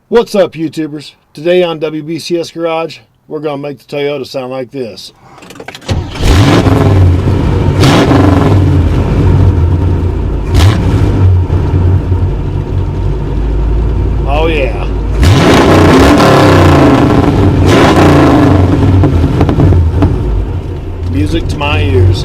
What's up, YouTubers? Today on WBCS Garage, we're going to make the Toyota sound like this. Oh yeah. Music to my ears.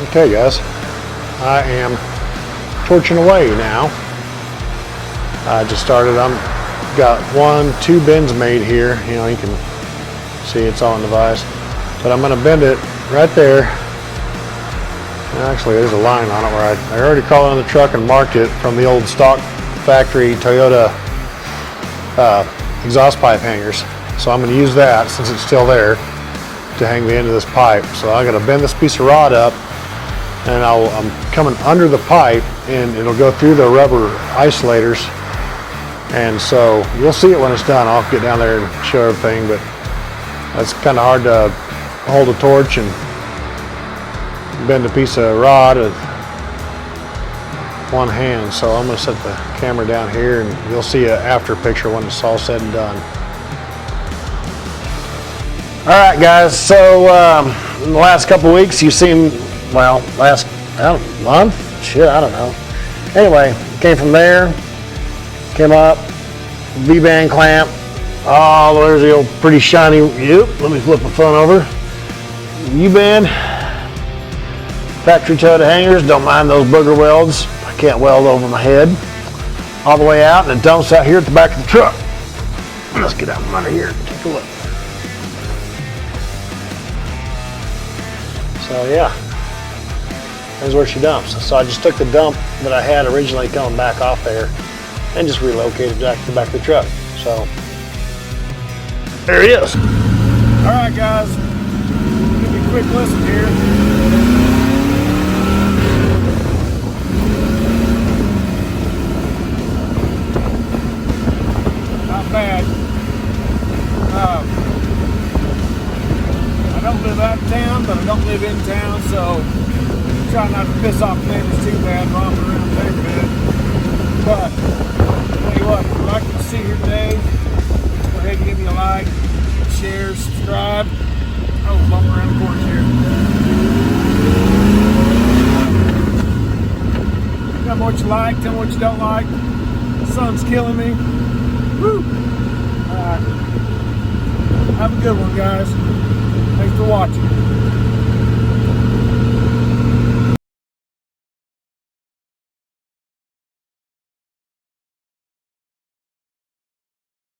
Okay guys, I am torching away now. I just started, got 2 bends made here. You know, you can see it's all in the vise, but I'm gonna bend it right there. And actually there's a line on it where I already crawled on the truck and marked it from the old stock factory Toyota exhaust pipe hangers. So I'm gonna use that since it's still there to hang the end of this pipe. So I'm gonna bend this piece of rod up, and I'm coming under the pipe and it'll go through the rubber isolators, and so you'll see it when it's done. I'll get down there and show everything, but it's kind of hard to hold a torch and bend a piece of rod with one hand. So I'm going to set the camera down here and you'll see an after picture when it's all said and done. All right guys, so in the last couple of weeks you've seen, well, last month? Shit, I don't know. Anyway, came from there, Came up, V-band clamp. Oh, there's the old pretty shiny, yep, let me flip the phone over. U-band, factory toted hangers, don't mind those booger welds. I can't weld over my head. All the way out, and it dumps out here at the back of the truck. Let's get out from under here and take a look. So yeah, that's where she dumps. So I just took the dump that I had originally coming back off there and just relocated back to the back of the truck. So there it is. All right, guys, give me a quick listen here. Not bad. I don't live out of town, but I don't live in town, so try not to piss off the neighbors too bad, romping around the neighborhood. But tell you what, if you like what you see here today, go ahead and give me a like, share, subscribe. Oh, bump around the corner here. Tell me what you like, tell me what you don't like. The sun's killing me. Woo! Alright. Have a good one, guys. Thanks for watching.